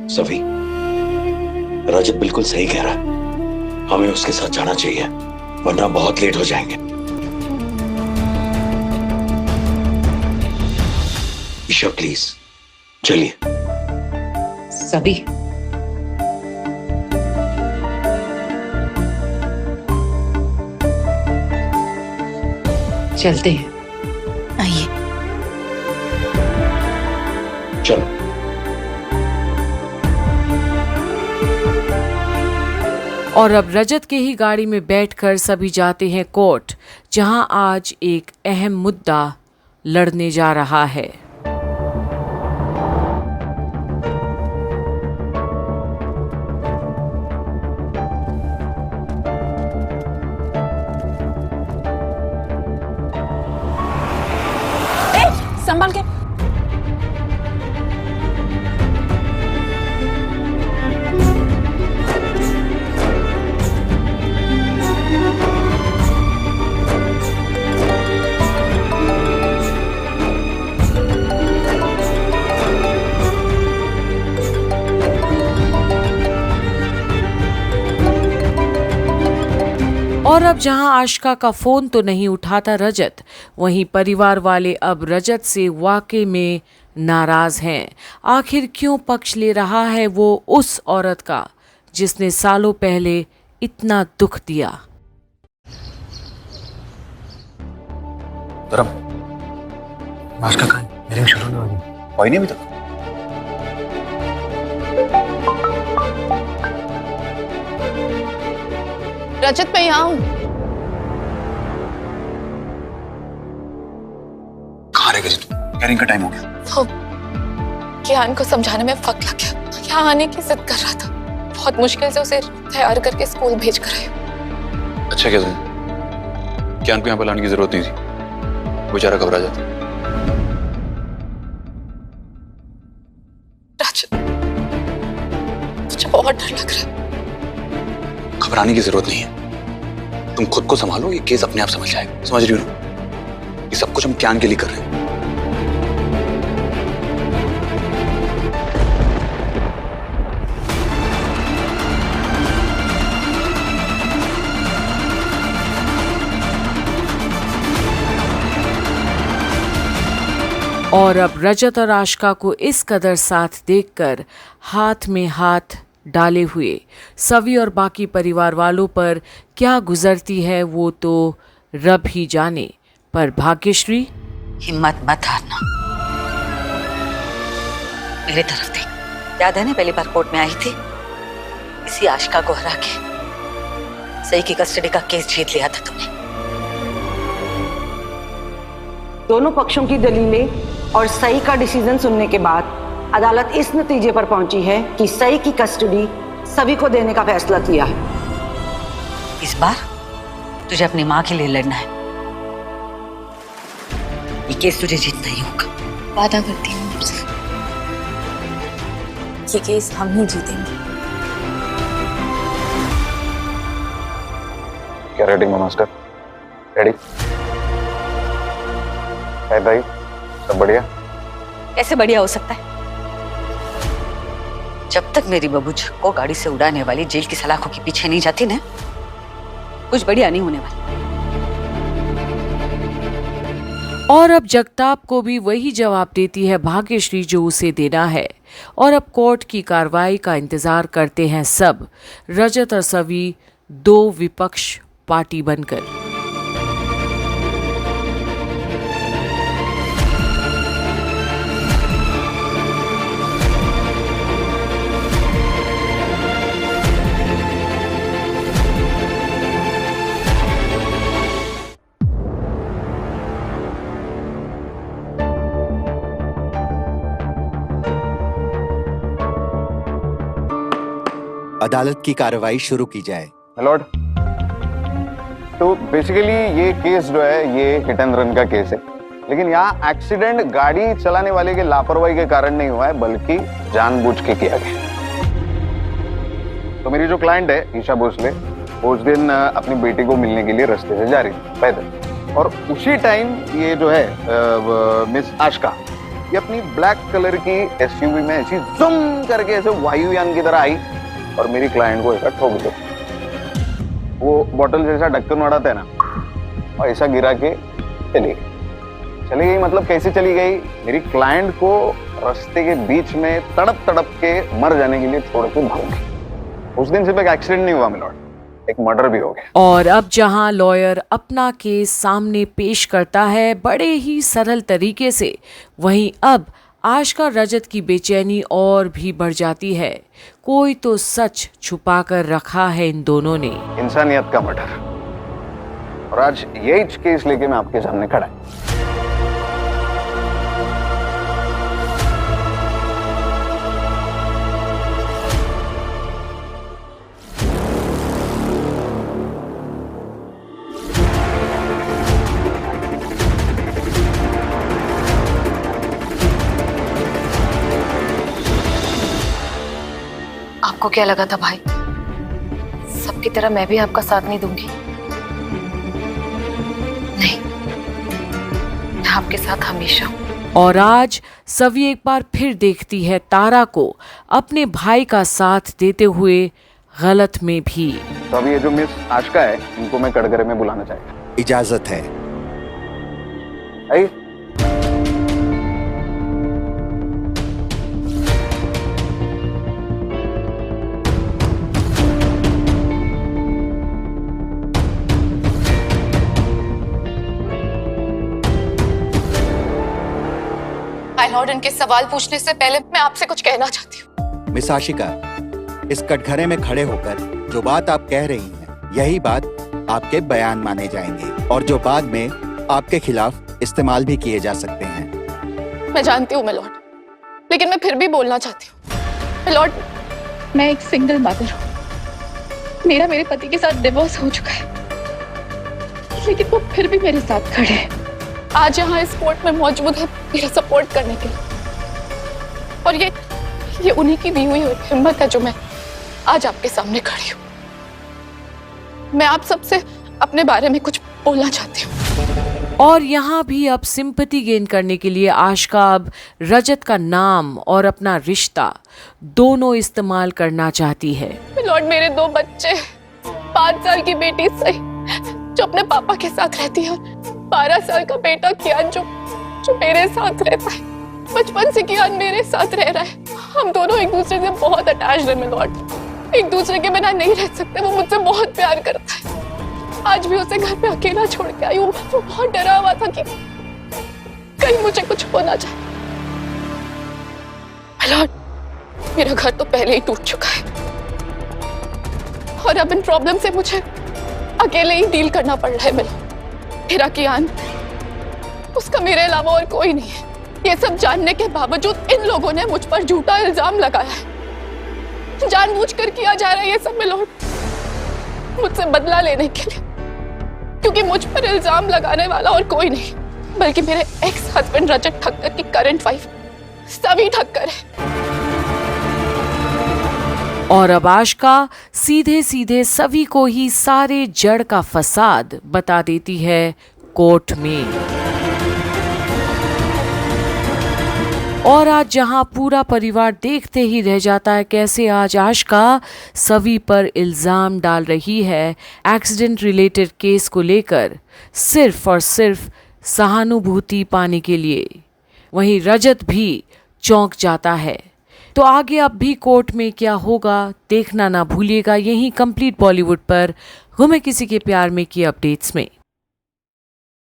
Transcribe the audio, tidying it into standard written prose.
सभी, रजत बिल्कुल सही कह रहा है। हमें उसके साथ जाना चाहिए, वरना बहुत लेट हो जाएंगे। ईशा प्लीज चलिए। सभी, चलते हैं। आइए। चलो। और अब रजत के ही गाड़ी में बैठकर सभी जाते हैं कोर्ट, जहां आज एक अहम मुद्दा लड़ने जा रहा है। संभाल के। और अब जहां आशिका का फोन तो नहीं उठाता रजत, वहीं परिवार वाले अब रजत से वाकई में नाराज हैं। आखिर क्यों पक्ष ले रहा है वो उस औरत का जिसने सालों पहले इतना दुख दिया। आशिका कहाँ है? मीटिंग शुरू नहीं होगी। कोई नहीं अभी तक। रजत, मैं यहाँ हूँ। कहाँ रह गई तू? कैरिंग का टाइम हो गया। वो ज्ञान को समझाने में वक्त लग गया। यहाँ आने की जिद कर रहा था। बहुत मुश्किल से उसे तैयार करके स्कूल भेज कर आई। अच्छा क्या तुम ज्ञान को यहाँ पर लाने की जरूरत नहीं थी, बेचारा घबरा जाता। रजत, मुझे बहुत डर लग रहा है। घबराने की जरूरत नहीं है, तुम खुद को संभालो, ये केस अपने आप समझ जाएगा। समझ रही हो ना? ये सब कुछ हम ज्ञान के लिए कर रहे हैं। और अब रजत और आशिका को इस कदर साथ देखकर हाथ में हाथ डाले हुए सभी और बाकी परिवार वालों पर क्या गुजरती है वो तो रब ही जाने। पर भाग्यश्री, हिम्मत मत हारना, मेरे तरफ देख। याद है ना पहली बार कोर्ट में आई थी, इसी आशिका को हरा के सही की कस्टडी का केस जीत लिया था तुमने। दोनों पक्षों की दलीलें और सही का डिसीजन सुनने के बाद अदालत इस नतीजे पर पहुंची है कि सही की कस्टडी सभी को देने का फैसला किया है। इस बार तुझे अपनी माँ के लिए लड़ना है। ये केस तुझे जीतना ही होगा। वादा करती हूँ मुझसे, ये केस हम ही जीतेंगे। क्या रेडी नमस्कार? रेडी? भाई सब बढ़िया? कैसे बढ़िया हो सकता है? जब तक मेरी बबूज को गाड़ी से उड़ाने वाली जेल की सलाखों के पीछे नहीं जाती ना, कुछ बढ़िया नहीं होने वाला। और अब जगताप को भी वही जवाब देती है भाग्यश्री जो उसे देना है। और अब कोर्ट की कार्रवाई का इंतजार करते हैं सब, रजत और सभी दो विपक्ष पार्टी बनकर। अदालत की कार्रवाई शुरू की जाए। लॉर्ड, तो बेसिकली ये केस जो है ये हिट एंड रन का केस है, लेकिन यहाँ एक्सीडेंट गाड़ी चलाने वाले के लापरवाही के कारण नहीं हुआ है, बल्कि जानबूझ के किया गया। तो मेरी जो क्लाइंट है ईशा भोसले, वो उस दिन अपनी बेटी को मिलने के लिए रास्ते से जा रही थी पैदल, और उसी टाइम ये जो है मिस आशिका ये अपनी ब्लैक कलर की एसयूवी में ऐसी जुम करके ऐसे वायुयान की तरह आई और मेरी क्लाइंट को ऐसा ठोक दिया। वो बॉटल जैसा ढक्कन उड़ाता है ना, और ऐसा गिरा के चली गई। मतलब कैसे चली गई? मेरी क्लाइंट को रास्ते के बीच में तड़प तड़प के मर जाने के लिए छोड़ के भाग गई। उस दिन सिर्फ एक एक्सीडेंट नहीं हुआ मिलॉर्ड, एक मर्डर भी हो गया। और अब जहां लॉयर अपना केस सामने पेश करता है बड़े ही सरल तरीके से, वहीं अब आशका रजत की बेचैनी और भी बढ़ जाती है। कोई तो सच छुपा कर रखा है इन दोनों ने। इंसानियत का मर्डर, और आज यही केस लेके मैं आपके सामने खड़ा हूं। आपको क्या लगा था भाई, सबकी तरह मैं भी आपका साथ नहीं दूंगी? नहीं, मैं आपके साथ हमेशा हूं। और आज सवी एक बार फिर देखती है तारा को अपने भाई का साथ देते हुए गलत में भी। तो अभी ये जो मिस आशका है, इनको मैं कटघरे में बुलाना चाहता। इजाजत है। आइए। लॉर्ड, इनके सवाल पूछने से पहले मैं आपसे कुछ कहना चाहती हूँ। मिस आशिका, इस कटघरे में खड़े होकर जो बात आप कह रही हैं, यही बात आपके बयान माने जाएंगे और जो बाद में आपके खिलाफ इस्तेमाल भी किए जा सकते हैं। मैं जानती हूँ मिलॉर्ड, लेकिन मैं फिर भी बोलना चाहती हूँ। मिलॉर्ड, मैं एक सिंगल मदर हूँ। मेरे पति के साथ डिवोर्स हो चुका है, लेकिन वो फिर भी मेरे साथ खड़े हैं। आज यहाँ इस कोर्ट में मौजूद है मेरा सपोर्ट करने के लिए, और ये उन्हीं की दी हुई हिम्मत है जो मैं आज आपके सामने खड़ी हूँ। मैं आप सबसे अपने बारे में कुछ बोलना चाहती हूँ। और यहाँ भी अब सिंपैथी गेन करने के लिए आशका अब रजत का नाम और अपना रिश्ता दोनों इस्तेमाल करना चाहती है। लॉर्ड, मेरे 2 बच्चे, 5 साल की बेटी सही जो अपने पापा के साथ रहती है, 12 साल का बेटा कियान जो मेरे साथ रहता है। बचपन से कियान मेरे साथ रह रहा है। हम दोनों एक दूसरे से बहुत अटैच्ड हैं मिलॉर्ड, एक दूसरे के बिना नहीं रह सकते। वो मुझसे बहुत प्यार करता है। आज भी उसे घर पे अकेला छोड़ के आई हूँ। वो बहुत डरा हुआ था कि कहीं मुझे कुछ होना जाए। मिलॉर्ड, मेरा घर तो पहले ही टूट चुका है और अब इन प्रॉब्लम से मुझे अकेले ही डील करना पड़ रहा है। मेरा कियान, उसका मेरे अलावा और कोई नहीं है। ये सब जानने के बावजूद इन लोगों ने मुझ पर झूठा इल्जाम लगाया है। जानबूझकर किया जा रहा है ये सब मिलॉर्ड, मुझसे बदला लेने के लिए, क्योंकि मुझ पर इल्जाम लगाने वाला और कोई नहीं बल्कि मेरे एक्स हस्बैंड रजत ठक्कर की करंट वाइफ सवी ठक्कर है। और अब आशका सीधे सीधे सभी को ही सारे जड़ का फसाद बता देती है कोर्ट में। और आज जहां पूरा परिवार देखते ही रह जाता है कैसे आज आशका सभी पर इल्जाम डाल रही है एक्सीडेंट रिलेटेड केस को लेकर, सिर्फ और सिर्फ सहानुभूति पाने के लिए। वहीं रजत भी चौंक जाता है। तो आगे अब भी कोर्ट में क्या होगा देखना ना भूलिएगा यहीं कंप्लीट बॉलीवुड पर गुमे किसी के प्यार में की अपडेट्स में।